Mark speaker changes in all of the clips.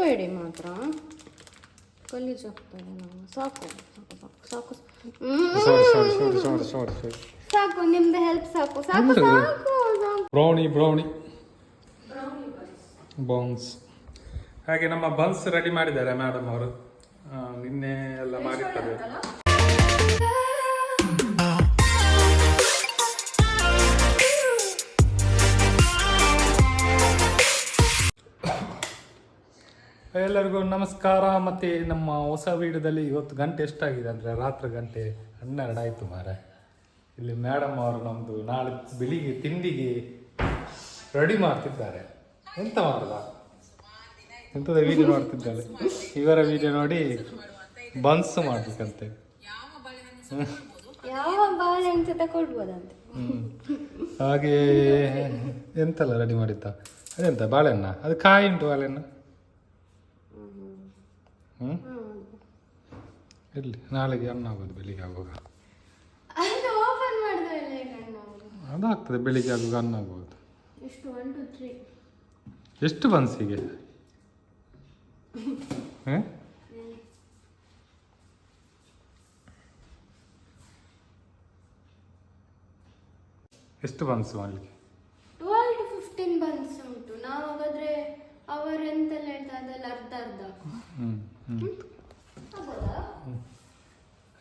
Speaker 1: ಬೇಡಿ ಮಾತ್ರ ಗಲೀಜು ಆಗ್ತದೆ. ನಾವು ಸಾಕು ಸಾಕು ಸಾಕು ಸಾಕು ಸಾಕು ನಿಮ್ದು ಹೆಲ್ಪ್ ಸಾಕು ಸಾಕು ಸಾಕು.
Speaker 2: Brownie buns. ಹಾಗೆ ನಮ್ಮ ಬನ್ಸ್ ರೆಡಿ ಮಾಡಿದ್ದಾರೆ ಮೇಡಮ್ ಅವರು, ನಿನ್ನೆ ಎಲ್ಲ ಮಾಡಿರ್ತಾರೆ. ಎಲ್ಲರಿಗೂ ನಮಸ್ಕಾರ. ಮತ್ತು ನಮ್ಮ ಹೊಸ ವೀಡಿಯೋದಲ್ಲಿ ಇವತ್ತು ಗಂಟೆ ಎಷ್ಟಾಗಿದೆ ಅಂದರೆ ರಾತ್ರಿ ಗಂಟೆ 12 ಆಯಿತು ಮಾರೆ. ಇಲ್ಲಿ ಮೇಡಮ್ ಅವರು ನಮ್ಮದು ನಾಳೆ ಬೆಳಿಗ್ಗೆ ತಿಂಡಿಗೆ ರೆಡಿ ಮಾಡ್ತಿದ್ದಾರೆ. ಎಂತ ಮಾಡುದ ಎಂಥದ ವೀಡಿಯೋ ನೋಡ್ತಿದ್ದಾಳೆ. ಇವರ ವೀಡಿಯೋ ನೋಡಿ ಬನ್ಸ್ ಮಾಡ್ಬೇಕಂತೆ.
Speaker 1: ಯಾವ ಬಾಳೆಹಣ್ಣು ಸಹ ತಗೊಳ್ಬೋದಂತೆ.
Speaker 2: ಹಾಗೆ ಎಂತೆಲ್ಲ ರೆಡಿ ಮಾಡಿದ್ದ. ಅದೆಂತ ಬಾಳೆಹಣ್ಣ? ಅದು ಕಾಯಿ ಉಂಟು ಬಾಳೆಹಣ್ಣು. ಇರಲಿ, ನಾಳೆಗೆ ಹಣ್ಣು ಆಗೋದು ಬೆಳಿಗ್ಗೆ ಆಗುವಾಗ. ಅದಾಗ್ತದೆ ಬೆಳಿಗ್ಗೆ ಆಗುವಾಗ ಹಣ್ಣು ಆಗ್ಬೋದು. ಎಷ್ಟು ಬನ್ಸಿಗೆ? ಎಷ್ಟು ಬನ್ಸ್ ಮಾಡಲಿಕ್ಕೆ?
Speaker 1: 12 to 15 ಬನ್ಸ್ ಉಂಟು. ನಾವು ಹಾಗಾದ್ರೆ ಅವರು ಎಂತೆಲ್ಲ ಹೇಳ್ತಾರೆ ಅದೆಲ್ಲ ಅರ್ಧ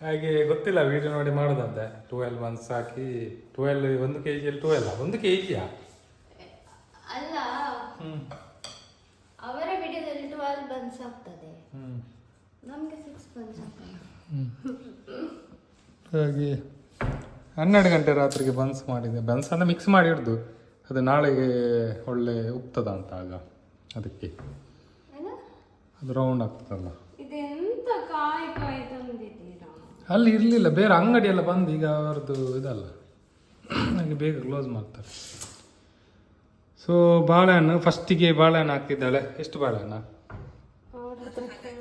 Speaker 2: ಹಾಗೆ ಗೊತ್ತಿಲ್ಲ, ವಿಡಿಯೋ ನೋಡಿ ಮಾಡೋದಂತೆ. 12 ಬನ್ಸ್ ಹಾಕಿ 12 1 kg 12 1 kg
Speaker 1: ಅಲ್ಲ, ಅವರ ವಿಡಿಯೋದಲ್ಲಿ 12 ಬನ್ಸ್ ಆಗ್ತದೆ, ನಮಗೆ 6 ಬನ್ಸ್ ಆಗ್ತದೆ.
Speaker 2: ಹಾಗೆ 12 ಗಂಟೆ ರಾತ್ರಿಗೆ ಬನ್ಸ್ ಮಾಡಿದೆ. ಬನ್ಸ್ ಅಂತ ಮಿಕ್ಸ್ ಮಾಡಿ ಹಿಡ್ದು ಅದು ನಾಳೆಗೆ ಒಳ್ಳೆ ಉಪ್ತದ ಅಂತ, ಆಗ ಅದಕ್ಕೆ ಅದು ರೌಂಡ್ ಆಗ್ತದಲ್ಲ.
Speaker 1: ಇದೆಂತ ಕಾಯಿ ತಂದಿದ್ದೀರಾ?
Speaker 2: ಅಲ್ಲಿ ಇರಲಿಲ್ಲ, ಬೇರೆ ಅಂಗಡಿ ಎಲ್ಲ ಬಂದು ಈಗ ಅವರದ್ದು ಇದಲ್ಲ, ಹಾಗೆ ಬೇಗ ಕ್ಲೋಸ್ ಮಾಡ್ತಾರೆ. ಸೊ ಬಾಳೆಹಣ್ಣು ಫಸ್ಟಿಗೆ ಬಾಳೆಹಣ್ಣು ಹಾಕ್ತಿದ್ದಾಳೆ. ಎಷ್ಟು ಬಾಳೆಹಣ್ಣು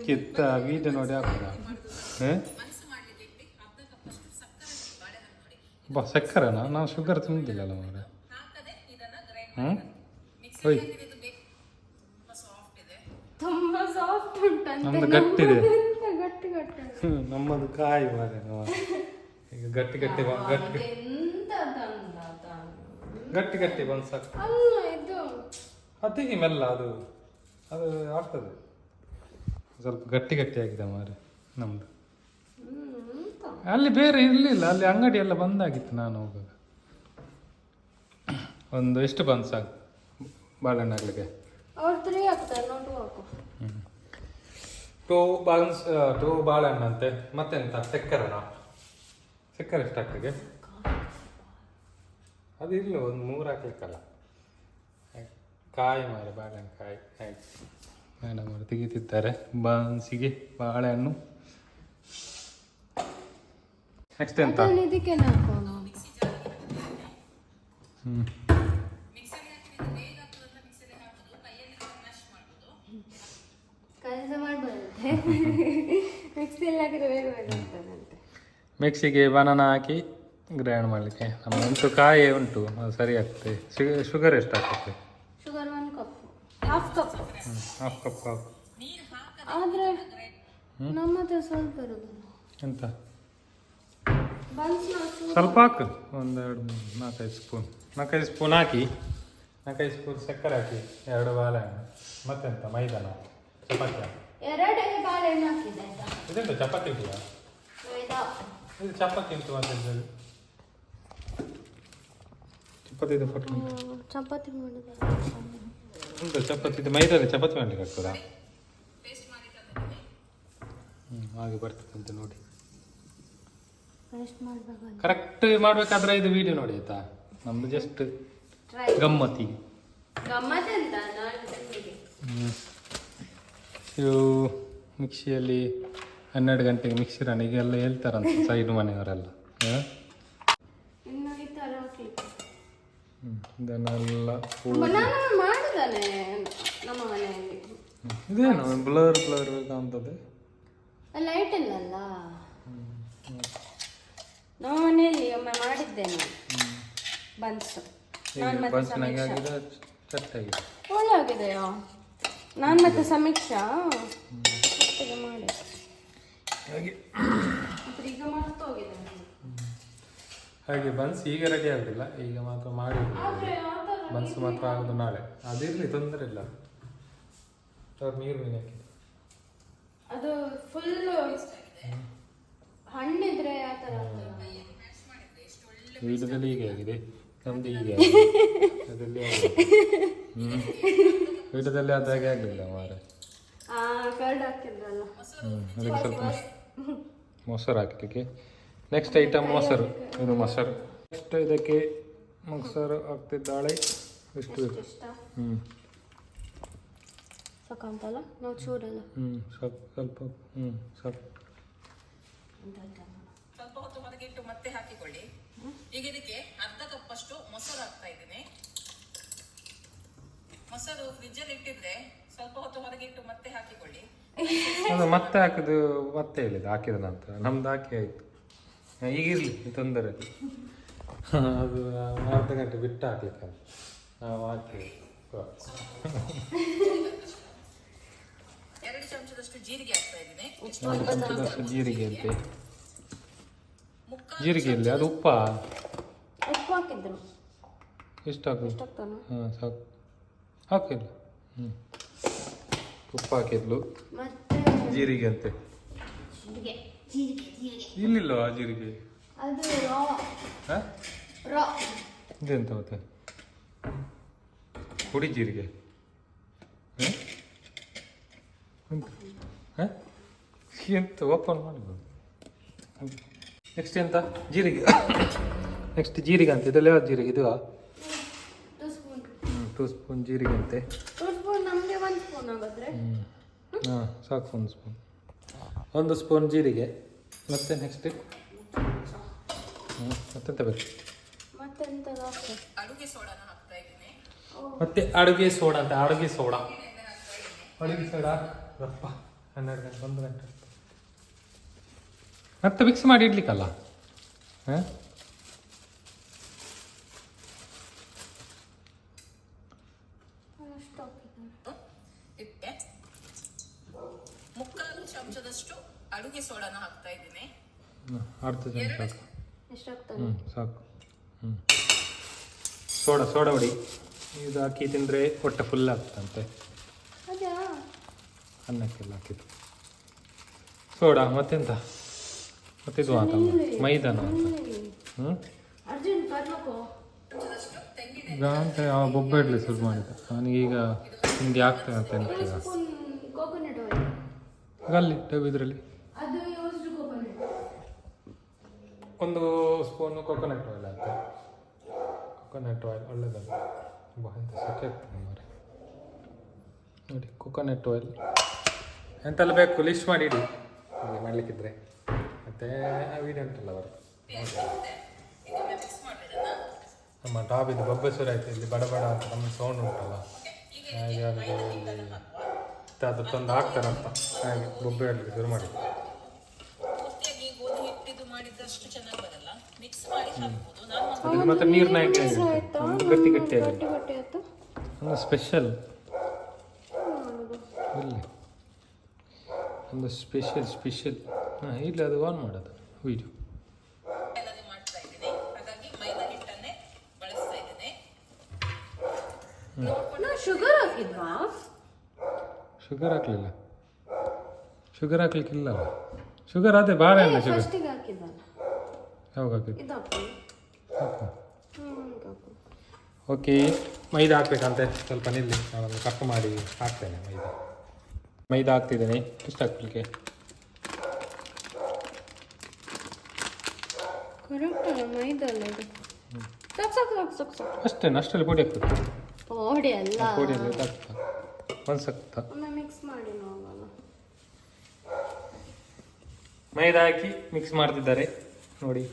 Speaker 2: ಕಿತ್ತ ವೀಡಿಯೋ ನೋಡಿ ಹಾಕುದ? ಬಾ ಸಕ್ಕರೆನಾ? ನಾವು ಶುಗರ್ ತಿಂದಿಲ್ಲಲ್ಲ ಮಾರೆ. ಒಯ್
Speaker 1: ತುಂಬಾ ಸಾಫ್ಟ್ ಉಂಟು.
Speaker 2: ನಮ್ದು ಗಟ್ಟಿದೆ, ನಮ್ಮದು ಕಾಯಿ ಮಾರೆ. ಈಗ ಗಟ್ಟಿ ಗಟ್ಟಿ ಗಟ್ಟಿ ಬಂದು ಸಾಕು. ಅತಿಗೆ ಮೆಲ್ಲ ಅದು ಅದು ಆಗ್ತದೆ. ಸ್ವಲ್ಪ ಗಟ್ಟಿ ಆಗಿದೆ ಮಾರೆ ನಮ್ದು. ಅಲ್ಲಿ ಬೇರೆ ಇರಲಿಲ್ಲ, ಅಲ್ಲಿ ಅಂಗಡಿ ಎಲ್ಲ ಬಂದಾಗಿತ್ತು ನಾನು ಹೋಗುವಾಗ. ಒಂದು ಎಷ್ಟು ಬನ್ಸ್ ಸಾಕು ಬಾಳೆಹಣ್ಣು ಆಗ್ಲಿಕ್ಕೆ? 2 ಬಾಳೆಹಣ್ಣು ಅಂತೆ. ಮತ್ತೆಂತ ಸಕ್ಕರೆ ಎಷ್ಟು ಹಾಕ್ಲಿಕ್ಕೆ? ಅದು ಇಲ್ಲ, ಒಂದು 3 ಹಾಕ್ಲಿಕ್ಕಲ್ಲ. ಕಾಯಿ ಮಾರೆ, ಬಾಳೆಹಣ್ಣು ಕಾಯಿ. ಆಯ್ತು, ಮೇಡಮ್ ಅವರು ತೆಗಿತಿದ್ದಾರೆ ಬನ್ಸಿಗೆ ಬಾಳೆಹಣ್ಣು. ನೆಕ್ಸ್ಟ್ ಎಂತ? ಮಿಕ್ಸಿಗೆ ಬನಾನಾ ಹಾಕಿ ಗ್ರೈಂಡ್ ಮಾಡಲಿಕ್ಕೆ. ನಮ್ಮಂತೂ ಕಾಯಿ ಉಂಟು, ಅದು ಸರಿ ಆಗ್ತದೆ. ಶುಗರ್ ಎಷ್ಟು ಹಾಕುತ್ತೆ?
Speaker 1: ಶುಗರ್ 1 ಕಪ್, ಹಾಫ್ ಕಪ್
Speaker 2: ಹಾಕು.
Speaker 1: ಆದರೆ ನಮ್ಮದು ಸ್ವಲ್ಪ ಇರೋದು.
Speaker 2: ಎಂತ ಸ್ವಲ್ಪ ಹಾಕು, 1 2 3 4 ಸ್ಪೂನ್ ಹಾಕಿ. 4 ಸ್ಪೂನ್ ಸಕ್ಕರೆ ಹಾಕಿ, 2 ಬಾಳೆಹಣ್ಣು. ಮತ್ತೆಂತ ಮೈದಾನ ಚಪಾತಿ?
Speaker 1: 2 ಬಾಳೆಹಣ್ಣು ಹಾಕಿದೆ.
Speaker 2: ಇದೆಂತ ಚಪಾತಿ ಇದೆಯಾ? ಇದು ಚಪಾತಿ ಉಂಟು. ಮತ್ತೆ ಚಪಾತಿ ಫೋಟೋ
Speaker 1: ಚಪಾತಿ ಮಾಡಿದ
Speaker 2: ಉಂಟು. ಚಪಾತಿ ಮೈದಾನ ಚಪಾತಿ ಮಾಡ್ಲಿಕ್ಕೆ ಆಗ್ತದಾ? ಹಾಗೆ ಬರ್ತದಂತೆ ನೋಡಿ. ಕರೆಕ್ಟ್ ಮಾಡ್ಬೇಕಾದ್ರೆ ಇದು ವಿಡಿಯೋ ನೋಡಿ ಆಯ್ತಾ? ನಮ್ದು ಜಸ್ಟ್ ಗಮ್ಮತ್ತಿಗೆ. ಇವು ಮಿಕ್ಸಿಯಲ್ಲಿ 12 ಗಂಟೆಗೆ ಮಿಕ್ಸಿ ರಣಿಗೆಲ್ಲ ಹೇಳ್ತಾರಂತ ಸೈಡ್ ಮನೆಯವರೆಲ್ಲ. ಇದನ್ನೆಲ್ಲ ಇದೇನು ಬ್ಲರ್ ಬೇಕಂತದ್ದು?
Speaker 1: ಲೈಟ್ ಇಲ್ಲಲ್ಲ. ನಮ್ಮ ಮನೆಯಲ್ಲಿ ಒಮ್ಮೆ ಮಾಡಿದ್ದೇನೆ ಬನ್ಸ್.
Speaker 2: ಬನ್ಸ್ ಒಳ್ಳೆ
Speaker 1: ಆಗಿದೆಯೋ? ನಾನು ಮತ್ತೆ ಸಮೀಕ್ಷಾ ಒಟ್ಟಿಗೆ ಮಾಡಿ
Speaker 2: ಹಾಗೆ
Speaker 1: ಈಗ ಮರ್ತೋಗಿದೆ.
Speaker 2: ಹಾಗೆ ಬನ್ಸ್ ಈಗ ರೆಡಿ ಆಗಲಿಲ್ಲ, ಈಗ ಮಾತ್ರ ಮಾಡಿ ಬನ್ಸ್ ಮಾತ್ರ ಆಗೋದು ನಾಳೆ. ಅದಿರಲಿ, ತೊಂದರೆ ಇಲ್ಲ. ನೀರು ಮೀನು ಹಾಕಿ
Speaker 1: ಅದು ಫುಲ್ ಹಣ್ಣಿದ್ರೆ ಆ ಥರ
Speaker 2: ವೀಡಿಯೋದಲ್ಲಿ ಹೀಗೆ ಆಗಿದೆ, ನಮ್ದು ಹೀಗೆ ಅದರಲ್ಲಿ ವೀಡಿಯೋದಲ್ಲಿ ಅದಾಗೆ ಆಗಲಿಲ್ಲ ಮಾರ.
Speaker 1: ಕರ್ಡ್ ಹಾಕಿದ್ರಲ್ಲ,
Speaker 2: ಅದಕ್ಕೆ ಸ್ವಲ್ಪ ಮೊಸರು ಹಾಕಲಿಕ್ಕೆ. ನೆಕ್ಸ್ಟ್ ಐಟಮ್ ಮೊಸರು. ಇದು ಮೊಸರು. ನೆಕ್ಸ್ಟ್ ಇದಕ್ಕೆ ಮೊಸರು ಹಾಕ್ತಿದ್ದಾಳೆ. ಎಷ್ಟು ಬೇಕು?
Speaker 1: ಸಾಕಂತಲ್ಲ ನಾವು ಚೂರಲ್ಲ.
Speaker 2: ಸ್ವಲ್ಪ ಸಾಕು.
Speaker 3: ಸ್ವಲ್ಪ ಹೊತ್ತು ಹೊರಗೆ ಇಟ್ಟು ಮತ್ತೆ ಹಾಕಿಕೊಳ್ಳಿ. ಈಗ ಇದಕ್ಕೆ ಅರ್ಧ ಕಪ್ ಅಷ್ಟು ಮೊಸರು ಹಾಕ್ತಾ ಇದ್ದೀನಿ. ಮೊಸರು ಫ್ರಿಜ್ ಅಲ್ಲಿ ಇಟ್ಟಿದ್ರೆ ಸ್ವಲ್ಪ ಹೊತ್ತು ಹೊರಗೆ ಇಟ್ಟು ಮತ್ತೆ ಹಾಕಿಕೊಳ್ಳಿ.
Speaker 2: ಅದು ಮತ್ತೆ ಹಾಕಿದ್ದು ಮತ್ತೆ ಹೇಳಿದ ಹಾಕಿದ ನಂತರ ನಮ್ದು ಹಾಕಿ ಆಯ್ತು. ಈಗಿರ್ಲಿ, ತೊಂದರೆ ಅದು ಅರ್ಧ ಗಂಟೆ ಬಿಟ್ಟು ಹಾಕ್ಲಿಕ್ಕೆ ನಾವು ಹಾಕಿ
Speaker 3: 2 ಚಮಚದಷ್ಟು ಜೀರಿಗೆ ಹಾಕ್ತಾ ಇದ್ದೀನಿ.
Speaker 2: 2 ಚಮಚದಷ್ಟು ಜೀರಿಗೆ ಅಂತೆ. ಜೀರಿಗೆ ಇರಲಿ. ಅದು ಉಪ್ಪ
Speaker 1: ಹಾಕಿದ್ರು
Speaker 2: ಎಷ್ಟು ಹಾಕೋದು? ಸಾಕು ಹಾಕಿಲ್ಲ. ಉಪ್ಪು ಹಾಕಿದ್ಲು. ಜೀರಿಗೆ ಅಂತೆ. ಇಲ್ಲಿಲ್ಲ ಆ ಜೀರಿಗೆ. ಇದೆಂತ ಮತ್ತೆ ಹುಡಿ ಜೀರಿಗೆ ಎಂತ ಓಪನ್ ಮಾಡ್ಬೋದು. ನೆಕ್ಸ್ಟ್ ಎಂತ? ಜೀರಿಗೆ. ನೆಕ್ಸ್ಟ್ ಜೀರಿಗೆ ಅಂತ. ಇದೆಲ್ಲ ಯಾವ್ದು ಜೀರಿಗೆ? ಇದು 2 ಸ್ಪೂನ್ ಜೀರಿಗೆ ಅಂತೆ. ಹಾಂ ಸಾಕು, 1 ಸ್ಪೂನ್. 1 ಸ್ಪೂನ್ ಜೀರಿಗೆ. ಮತ್ತೆ ನೆಕ್ಸ್ಟ್ ಮತ್ತೆಂತ ಬೇಕು?
Speaker 3: ಅಡುಗೆ ಸೋಡಾನ ಹಾಕ್ತಾ ಇದ್ದೀನಿ.
Speaker 2: ಮತ್ತೆ ಅಡುಗೆ ಸೋಡಾ ಅಂತ. ಅಡುಗೆ ಸೋಡಾ ರಪ್ಪ 12 ಗಂಟೆ 1 ಗಂಟೆ ಮತ್ತೆ ಮಿಕ್ಸ್ ಮಾಡಿ ಇಡ್ಲಿಕ್ಕಲ್ಲ. ಹಾಂ
Speaker 3: ಇದಕ್ಕೆ 3/4 ಚಮಚದಷ್ಟು ಅಡುಗೆ ಸೋಡಾನ ಹಾಕ್ತಾ ಇದ್ದೀನಿ.
Speaker 2: ಅರ್ಧ ಚಮಚ ಸಾಕು.
Speaker 1: ಎಷ್ಟಾಗ್ತದೆ?
Speaker 2: ಸಾಕು. ಸೋಡಾ ಹೊಡಿ. ಇದು ಹಾಕಿ ತಿಂದರೆ ಹೊಟ್ಟೆ ಫುಲ್ ಆಗ್ತಂತೆ. ಅನ್ನಕ್ಕೆಲ್ಲ ಹಾಕಿದ್ದು ಸೋಡಾ. ಮತ್ತೆಂತ? ಮತ್ತೆ ಇದು ಅಂತ ಮೈದಾನ ಅಂತ. ಈಗ ಅಂತ ಯಾವ ಬೊಬ್ಬೆ ಇಡ್ಲಿ ಶುರು ಮಾಡಿದ್ದೆ ನನಗೀಗ. ಹಿಂಗೆ ಆಗ್ತದೆ ಅಂತ ಅನ್ಕಿಲ್ಲ. ಅಲ್ಲಿ ಇದರಲ್ಲಿ 1 ಸ್ಪೂನು ಕೊಕೊನಟ್ ಆಯಿಲ್ ಹಾಕ್ತೆ. ಕೊಕೊನಟ್ ಆಯಿಲ್ ಒಳ್ಳೆಯದಲ್ಲ, ತುಂಬ ಎಂತ ಸೆಕೆ ಆಗ್ತದೆ ಮಾರೆ. ನೋಡಿ ಕೊಕೊನಟ್ ಆಯಿಲ್ ಎಂತೆಲ್ಲ ಬೇಕು ಲಿಸ್ಟ್ ಮಾಡಿ ಇಡಿ ಹಾಗೆ ಮಾಡಲಿಕ್ಕಿದ್ರೆ. ಮತ್ತು ಆ ವಿಡಿಯೋ ಉಂಟಲ್ಲ ಅವರು ನಮ್ಮ ಟಾಬಿದ್ದು ಬೊಬ್ಬೆ ಶುರು ಆಯಿತು. ಇಲ್ಲಿ ಬಡ ಅಂತ ನಮ್ಮ ಸೌಂಡ್ ಉಂಟಲ್ಲ, ಹಾಗೆ ಅವರಿಗೆ ಇಲ್ಲಿ ಅದಕ್ಕೊಂದು ಹಾಕ್ತಾರಂತ ಹಾಗೆ ಬೊಬ್ಬೆ ಆಡಲಿಕ್ಕೆ ಶುರು ಮಾಡಿದ್ದು.
Speaker 3: ಗೋಧಿ ಹಿಟ್ಟಿದ್ದು ಮಾಡಿದ್ದಷ್ಟು ಚೆನ್ನಾಗಿ ಬರಲ್ಲ. ಮಿಕ್ಸ್ ಮಾಡಿ ಹಾಕ್ಬೋದು.
Speaker 2: ಅದಕ್ಕೆ ಮತ್ತೆ ನೀರಿನ ಗಟ್ಟಿ ಆಗಿದೆ. ಒಂದು ಸ್ಪೆಷಲ್ ಇಲ್ಲಿ ಒಂದು ಸ್ಪೆಷಲ್ ಹಾಂ ಇಲ್ಲಿ ಅದು ಆನ್ ಮಾಡೋದು ವೀಡಿಯೋ.
Speaker 3: ಮಾಡ್ತಾ ಇದ್ದೀನಿ, ಹಾಗಾಗಿ ಮೈದಾ ಹಿಟ್ಟನ್ನೇ ಬಳಸ್ತಾ ಇದ್ದೀನಿ.
Speaker 1: ಶುಗರ್ ಹಾಕಿದ್ವಾ?
Speaker 2: ಶುಗರ್ ಹಾಕ್ಲಿಲ್ಲ. ಶುಗರ್ ಹಾಕ್ಲಿಕ್ಕಿಲ್ಲ. ಶುಗರ್ ಅದೇ ಬಾಳೆಹಣ್ಣು ಶುಗರ್. ಯಾವಾಗ ಹಾಕಿದ್ದು? ಹಾಕು. ಓಕೆ, ಮೈದಾ ಹಾಕ್ಬೇಕಂತೆ. ಸ್ವಲ್ಪ ನಿಲ್ಲಿ, ನಾನೊಂದು ಕಟ್ ಮಾಡಿ ಹಾಕ್ತೇನೆ. ಮೈದಾ ಹಾಕ್ತಿದ್ದೇನೆ. ಎಷ್ಟು ಹಾಕ್ಲಿಕ್ಕೆ? ಅಷ್ಟೇನು, ಅಷ್ಟರಲ್ಲಿ ಪುಡಿ ಹಾಕ್ಬೇಕು.
Speaker 1: ಪುಡಿ ಅಲ್ಲ,
Speaker 2: ಪುಡಿಯಲ್ಲಿ ಒಂದು ಸಕ್ತ
Speaker 1: ಮಿಕ್ಸ್ ಮಾಡಿ ನೋಡೋಣ.
Speaker 2: ಮೈದಾ ಹಾಕಿ ಮಿಕ್ಸ್ ಮಾಡ್ತಿದ್ದಾರೆ ನೋಡಿ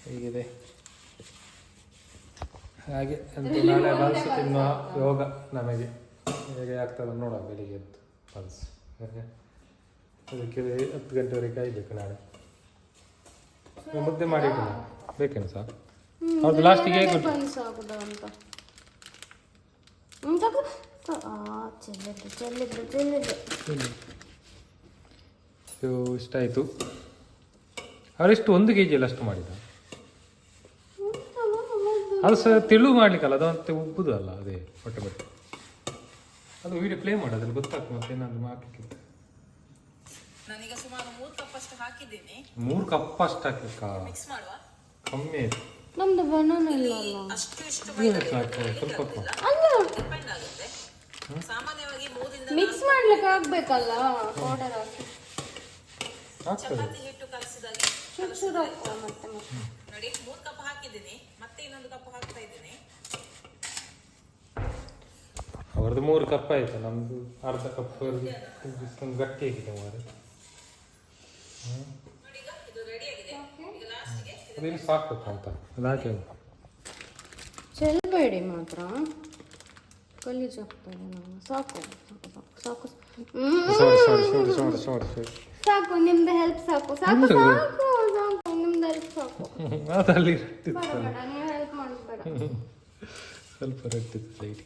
Speaker 2: ಹೇಗಿದೆ. ಹಾಗೆ ಅಂತ ನಾಳೆ ಬನ್ಸ್ ತಿನ್ನುವ ಯೋಗ ನಮಗೆ ಹೇಗೆ ಆಗ್ತದೆ ನೋಡುವ. ಬೆಳಿಗ್ಗೆ ಎದ್ದು ಬನ್ಸ್ ಅದಕ್ಕೆ 10 ಗಂಟೆವರೆಗೆ ಕಾಯ್ಬೇಕು. ನಾಳೆ ಮುದ್ದೆ ಮಾಡಿ ಬೇಕೇನು ಸರ್? ಅವ್ರದ್ದು ಲಾಸ್ಟಿಗೆ ಇದು ಇಷ್ಟ ಆಯಿತು. ಅವರೆಷ್ಟು 1 kg ಎಲ್ಲ ಅಷ್ಟು ಮಾಡಿದ? ಅದು ಸಹ ತೆಳು ಮಾಡ್ಲಿಕ್ಕಲ್ಲ, ಅದು ಮತ್ತೆ ಉಬ್ಬುದು ಅಲ್ಲ, ಅದೇ ಬಟ್ಟೆ ಬಟ್ಟೆ. ಅದು ವಿಡಿಯೋ ಪ್ಲೇ ಮಾಡೋದ್ರಲ್ಲಿ ಗೊತ್ತಾಗ್ತದೆ ಮತ್ತೆ ಏನಾದ್ರು ಹಾಕಲಿಕ್ಕಿಂತ.
Speaker 3: ನಾನೀಗ ಸುಮಾರು 3 ಕಪ್ ಅಷ್ಟು ಹಾಕಿದ್ದೀನಿ.
Speaker 2: 3 ಕಪ್ ಅಷ್ಟು ಹಾಕ್ಲಿಕ್ಕ?
Speaker 3: ಮಿಕ್ಸ್ ಮಾಡುವ.
Speaker 2: ಕಮ್ಮಿ ಆಯ್ತು.
Speaker 1: ನಮ್ದು ಬನಾನ ಇಲ್ಲ
Speaker 3: ಅಷ್ಟು ಇಷ್ಟು
Speaker 2: ಸಾಕು, ಸ್ವಲ್ಪ
Speaker 3: ಡಿಪೆಂಡ್ ಆಗುತ್ತೆ. ಸಾಮಾನ್ಯವಾಗಿ 3ರಿಂದ
Speaker 1: ಮಿಕ್ಸ್ ಮಾಡ್ಲಿಕ್ಕೆ ಆಗ್ಬೇಕಲ್ಲ ಪೌಡರ್ ಹಾಕಿ.
Speaker 3: ಚಪಾತಿ ಹಿಟ್ಟು ಕಲಸಿದಾಗ
Speaker 1: ಚೂರು ಹಾಕುವ ಮತ್ತೆ
Speaker 3: ನೋಡಿ 3 ಕಪ್ ಹಾಕಿದ್ದೀನಿ, ಮತ್ತೆ ಇನ್ನೊಂದು ಕಪ್ ಹಾಕ್ತಾ ಇದ್ದೀನಿ.
Speaker 2: ಅವ್ರದ್ದು 3 ಕಪ್ ಆಯ್ತು, ನಮ್ದು ಅರ್ಧ ಕಪ್ ಗಟ್ಟಿ ಆಗಿದೆ ಮಾರೆ.
Speaker 3: ನೋಡಿ ಈಗ ಇದು ರೆಡಿ ಆಗಿದೆ. ಈಗ ಲಾಸ್ಟ್ಗೆ
Speaker 2: ಅದೇನು ಸಾಕಬೇಕು ಅಂತ ಅದು ಹಾಕಿ.
Speaker 1: ಚೆಲ್ಲಬೇಡಿ ಮಾತ್ರ, ಗಲೀಜು ಆಗ್ತದೆ. ನಾವು ಸಾಕು ಸಾಕು ಸಾಕು ಸಾಕು ಸಾಕು, ನಿಮ್ದು ಹೆಲ್ಪ್ ಸಾಕು ಸಾಕು ಸಾಕು ಸಾಕು, ನಿಮ್ದು ಹೆಲ್ಪ್ ಸಾಕು.
Speaker 2: ಅದಲ್ಲಿ
Speaker 1: ಬೇಡ ಬೇಡ, ನೀವು ಹೆಲ್ಪ್ ಮಾಡೋದು ಬೇಡ.
Speaker 2: ಸ್ವಲ್ಪ ರಟ್ಟಿತ್ತು ಸೈಡ್.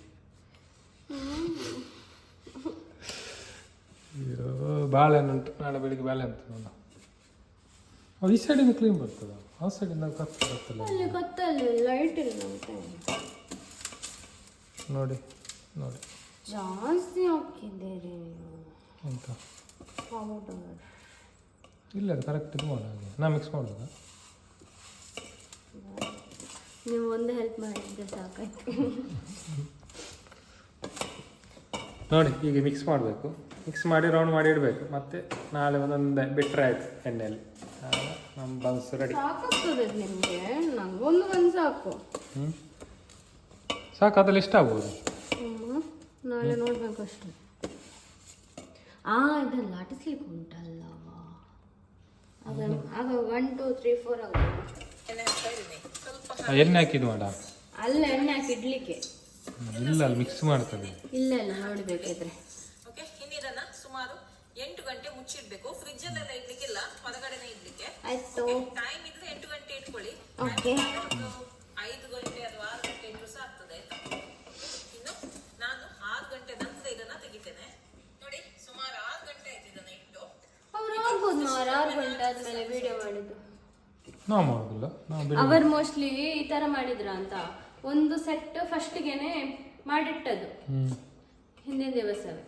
Speaker 2: ಅಯ್ಯೋ ಬಾಳೆಹಣ್ಣು ಉಂಟು, ನಾಳೆ ಬೆಳಿಗ್ಗೆ ಬಾಳೆಹಣ್ಣು ನೋಡ. ಈ ಸೈಡಿಂದ ಕ್ಲೀನ್ ಬರ್ತದ, ಆ ಸೈಡಿಂದ ಕತ್ತು ಬರ್ತಲ್ಲ.
Speaker 1: ಅಲ್ಲಿ ಕತ್ತಲ್ಲಿ ಲೈಟ್ ಇಲ್ಲ ಅಂತ
Speaker 2: ನೋಡಿ ನೋಡಿ,
Speaker 1: ಜಾಸ್ತಿ ಹಾಕಿದ್ದೀರಿ ನೀವು
Speaker 2: ಅಂತ.
Speaker 1: ಪೌಡರ್
Speaker 2: ಇಲ್ಲ ಕರೆಕ್ಟ್ ಇದು ಮಾಡ, ನಾ ಮಿಕ್ಸ್ ಮಾಡೋದ.
Speaker 1: ನೀವು ಒಂದು ಹೆಲ್ಪ್ ಮಾಡಿದ್ರೆ ಸಾಕಾಯ್ತು.
Speaker 2: ನೋಡಿ ಈಗ ಮಿಕ್ಸ್ ಮಾಡಬೇಕು, ಮಿಕ್ಸ್ ಮಾಡಿ ರೌಂಡ್ ಮಾಡಿ ಇಡಬೇಕು. ಮತ್ತೆ ನಾಳೆ ಒಂದೊಂದು ಬಿಟ್ಟರೆ ಆಯ್ತು ಎಣ್ಣೆಯಲ್ಲಿ. ನಮ್ಮ ಬನ್ಸ್ ರೆಡಿ.
Speaker 1: ಸಾಕಾಗ್ತದೆ ನಿಮಗೆ? ನನಗೊಂದು ಒಂದು ಸಾಕು.
Speaker 2: ಸಾಕು, ಅದ್ರಲ್ಲಿ ಇಷ್ಟ ಆಗ್ಬೋದು.
Speaker 1: ನಾಳೆ ನೋಡ್ಬೇಕು ಅಷ್ಟೇ. ಇದೆಲ್ಲ ಆಟಿಸ್ಲಿಕ್ಕೆ ಉಂಟಲ್ಲ, ಆಗ 1 2 3 4 ಆಗುತ್ತೆ.
Speaker 3: ಎಣ್ಣೆ ಹಾಕ್ತಾ ಇದ್ದೀನಿ. ಸ್ವಲ್ಪ
Speaker 2: ಎಣ್ಣೆ ಹಾಕಿದ್ದು ಮಾಡ
Speaker 1: ಅಲ್ಲ, ಎಣ್ಣೆ ಹಾಕಿ ಇಡ್ಲಿಕ್ಕೆ
Speaker 2: ಇಲ್ಲ, ಅಲ್ಲಿ ಮಿಕ್ಸ್ ಮಾಡ್ತದೆ.
Speaker 1: ಇಲ್ಲ ಇಲ್ಲ, ನೋಡ್ಬೇಕಿದ್ರೆ.
Speaker 3: ಓಕೆ, ಇನ್ನಿದನ್ನ ಸುಮಾರು 8 ಗಂಟೆ ಮುಚ್ಚಿಡ್ಬೇಕು. ಫ್ರಿಜ್ ಅಲ್ಲೆಲ್ಲ ಇಡ್ಲಿಕ್ಕಿಲ್ಲ, ಹೊರಗಡೆನೆ ಇಡ್ಲಿಕ್ಕೆ.
Speaker 1: ಆಯ್ತು.
Speaker 3: ಟೈಮ್ ಇದ್ರೆ 8 ಗಂಟೆ ಇಟ್ಕೊಳ್ಳಿ.
Speaker 1: ಓಕೆ.
Speaker 3: 5 ಗಂಟೆ ಅಥವಾ 6 ಗಂಟೆ ಇಟ್ಟರು ಸಹ ಆಗ್ತದೆ. ಇನ್ನು ನಾನು 6 ಗಂಟೆ ನಂತರ ಇದನ್ನ ತೆಗಿತೇನೆ. ನೋಡಿ ಸುಮಾರು 6 ಗಂಟೆ ಆಯ್ತು ಇದನ್ನ ಇಟ್ಟು.
Speaker 1: ಅವ್ರು ಆಗ್ಬೋದು ಮಾರು 6 ಗಂಟೆ ಆದ್ಮೇಲೆ ವಿಡಿಯೋ ಮಾಡಿದ್ದು.
Speaker 2: ನಾವು ಮಾಡೋದಿಲ್ಲ,
Speaker 1: ಅವರು ಮೋಸ್ಟ್ಲಿ ಈ ತರ ಮಾಡಿದ್ರ ಅಂತ ಒಂದು ಸೆಟ್ ಫಸ್ಟ್ಗೆನೆ ಮಾಡಿಟ್ಟದು ಹಿಂದಿನ ದಿವಸವೇ.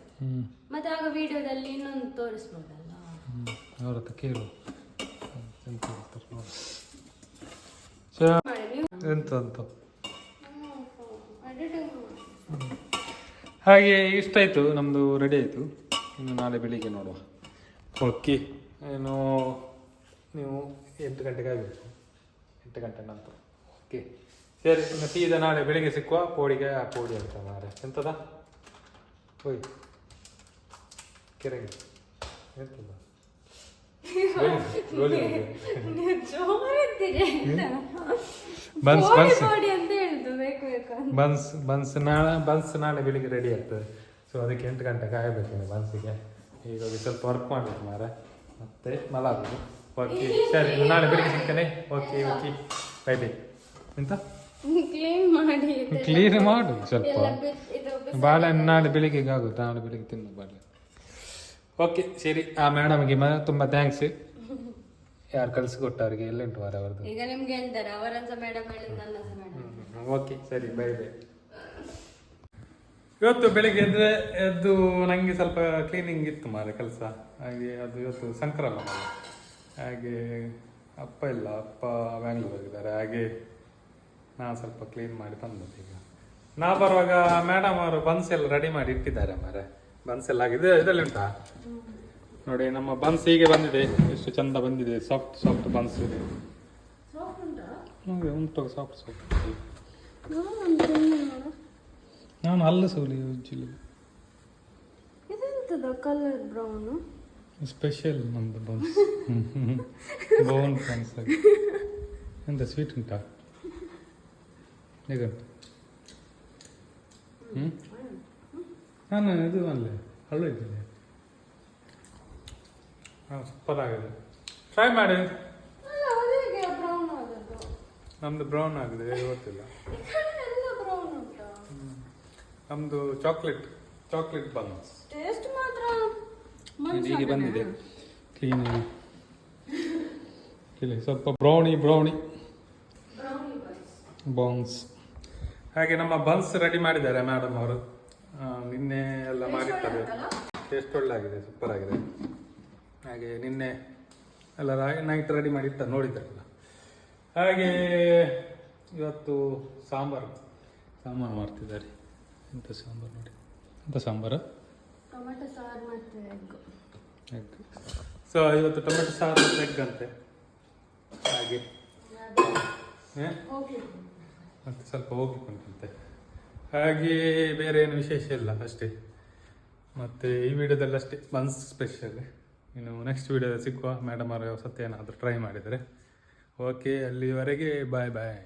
Speaker 1: ಮತ್ತೆ ಆಗ ವಿಡಿಯೋದಲ್ಲಿ ಇನ್ನೊಂದು ತೋರಿಸ್ಬೋದಲ್ಲ.
Speaker 2: ಅವ್ರ ಹತ್ರ ಕೇಳು ಎಂತ ಅಂತ. ಹಾಗೆ ಇಷ್ಟ ಆಯಿತು, ನಮ್ಮದು ರೆಡಿ ಆಯಿತು. ಇನ್ನು ನಾಳೆ ಬೆಳಿಗ್ಗೆ ನೋಡುವ. ಓಕೆ, ಏನು ನೀವು 8 ಗಂಟೆಗೆ ಆಗಬೇಕು, 8 ಗಂಟೆ ನಂತರ. ಓಕೆ ಸರಿ, ಇನ್ನು ಸೀದಾ ನಾಳೆ ಬೆಳಿಗ್ಗೆ ಸಿಕ್ಕುವ. ಪೋಡಿಗೆ ಆ ಪೋಡಿ ಅಂತ ಮಾರೆ ಎಂತದ ಹೋಯ್ ಕೆರೆಗೆ ಎಂತದ ಬನ್ಸ್ ಬನ್ಸ್ ನಾಳೆ ಬೆಳಿಗ್ಗೆ ರೆಡಿ ಆಗ್ತದೆ. ಸೊ ಅದಕ್ಕೆ 8 ಗಂಟೆ ಕಾಯಬೇಕು ಬನ್ಸಿಗೆ. ಈಗ ಸ್ವಲ್ಪ ವರ್ಕ್ ಮಾಡಬೇಕು ಮಾರೆ, ಮತ್ತೆ ಮಲಾಗೋದು. ಓಕೆ ಸರಿ, ನಾಳೆ ಬೆಳಿಗ್ಗೆ ಸಿಗ್ತೇನೆ. Okay okay, bye bye. ಎಂತ ಕ್ಲೀನ್ ಮಾಡು ಸ್ವಲ್ಪ. ಬಾಳೆಹಣ್ಣು ನಾಳೆ ಬೆಳಿಗ್ಗೆ ಆಗುತ್ತೆ, ನಾಳೆ ಬೆಳಿಗ್ಗೆ ತಿನ್ನು ಬಾಳೆ. ಓಕೆ ಸರಿ, ಆ ಮೇಡಮ್ಗೆ ತುಂಬ ಥ್ಯಾಂಕ್ಸ್. ಯಾರು ಕಳಿಸಿಕೊಟ್ಟವ್ರಿಗೆ ಎಲ್ಲ ಉಂಟು ವಾರ ಅವ್ರದ್ದು.
Speaker 1: ಈಗ ನಿಮ್ಗೆ ಹೇಳ್ತಾರೆ, ಅವರಂತ ಮೇಡಮ್ ಹೇಳಿದ್ ನನ್ನ ಮೇಡಮ್.
Speaker 2: ಓಕೆ ಸರಿ, ಬೈ ಬೈ. ಇವತ್ತು ಬೆಳಿಗ್ಗೆ ಎದ್ದು ನನಗೆ ಸ್ವಲ್ಪ ಕ್ಲೀನಿಂಗ್ ಇತ್ತು ಮಾರೆ ಕೆಲಸ. ಹಾಗೆ ಅದು ಇವತ್ತು ಸಂಕ್ರಮಣ ಮಾರೆ. ಹಾಗೆ ಅಪ್ಪ ಇಲ್ಲ, ಅಪ್ಪ ಬ್ಯಾಂಗ್ಳೂರ್ ಹೋಗಿದ್ದಾರೆ. ಹಾಗೆ ನಾನು ಸ್ವಲ್ಪ ಕ್ಲೀನ್ ಮಾಡಿ ತಂದದ್ದು. ಈಗ ನಾ ಬರುವಾಗ ಮೇಡಮ್ ಅವರು ಬನ್ಸ್ ಎಲ್ಲ ರೆಡಿ ಮಾಡಿ ಇಟ್ಟಿದ್ದಾರೆ ಮಾರೆ. ಬನ್ಸ್ ಎಲ್ಲ ಆಗಿದೆ, ಇದರಲ್ಲಿ ಉಂಟಾ ನೋಡಿ. ನಮ್ಮ ಬನ್ಸ್ ಹೀಗೆ ಬಂದಿದೆ, ಎಷ್ಟು ಚಂದ ಬಂದಿದೆ. ಸಾಫ್ಟ್ ಸಾಫ್ಟ್ ಬನ್ಸ್ ಉಂಟು, ಸಾಫ್ಟ್ ಸಾಫ್ಟ್. ನಾನು ಅಲ್ಲ ಸೋಲಿ ಉಜ್ಜಿಲಿ
Speaker 1: ಇದೆಂತದ ಕಲರ್ ಬ್ರೌನ್
Speaker 2: ಸ್ಪೆಷಲ್ ನಮ್ದು ಬನ್ಸ್. ಬೌನ್ ಬನ್ಸ್ ಎಂತ ಸ್ವೀಟ್ ಉಂಟಾ ಹೇಗುಂಟು? ನಾನು ಇದು ಅಲ್ಲೇ ಹಳ್ಳು ಇದ್ದೀನಿ. ಹಾಂ, ಸೂಪರ್ ಆಗಿದೆ, ಟ್ರೈ ಮಾಡಿ. ನಮ್ದು ಬ್ರೌನ್ ಆಗಿದೆ, ಗೊತ್ತಿಲ್ಲ. ನಮ್ದು ಚಾಕ್ಲೇಟ್ ಚಾಕ್ಲೇಟ್ ಬನ್ಸ್
Speaker 1: ಟೇಸ್ಟ್ ಮಾತ್ರ
Speaker 2: ಹೀಗೆ ಬಂದಿದೆ ಕ್ಲೀನ್ ಇಲ್ಲಿ ಸ್ವಲ್ಪ ಬ್ರೌನಿ ಬನ್ಸ್. ಹಾಗೆ ನಮ್ಮ ಬನ್ಸ್ ರೆಡಿ ಮಾಡಿದ್ದಾರೆ ಮೇಡಮ್ ಅವರು. ನಿನ್ನೆ ಎಲ್ಲ ಮಾಡಿರ್ತಾರೆ. ಟೇಸ್ಟ್ ಒಳ್ಳೆ ಆಗಿದೆ, ಸೂಪರ್ ಆಗಿದೆ. ಹಾಗೆ ನಿನ್ನೆ ಎಲ್ಲ ನೈಟ್ ರೆಡಿ ಮಾಡಿರ್ತಾರೆ, ನೋಡಿದ್ದಾರಲ್ಲ. ಹಾಗೆ ಇವತ್ತು ಸಾಂಬಾರು ಮಾಡ್ತಿದ್ದಾರೆ. ಎಂಥ ಸಾಂಬಾರು ನೋಡಿ, ಎಂಥ ಸಾಂಬಾರು?
Speaker 1: ಟೊಮೆಟೊ ಸಾರು ಮತ್ತು ಎಗ್.
Speaker 2: ಸೊ ಇವತ್ತು ಟೊಮೆಟೊ ಸಾರು ಮತ್ತು ಎಗ್ ಅಂತೆ. ಹಾಗೆ ಮತ್ತೆ ಸ್ವಲ್ಪ ಹೋಗ್ಲಿಕ್ಕಂತೆ. ಹಾಗೆ ಬೇರೆ ಏನು ವಿಶೇಷ ಇಲ್ಲ ಅಷ್ಟೇ. ಮತ್ತು ಈ ವಿಡಿಯೋದಲ್ಲಿ ಅಷ್ಟೇ ಬನ್ಸ್ ಸ್ಪೆಷಲ್. ಇನ್ನು ನೆಕ್ಸ್ಟ್ ವಿಡಿಯೋ ಸಿಕ್ಕುವ. ಮೇಡಮ್ ಅವರು ಸತ್ಯ ಏನಾದರೂ ಟ್ರೈ ಮಾಡಿದರೆ. ಓಕೆ, ಅಲ್ಲಿವರೆಗೆ ಬಾಯ್.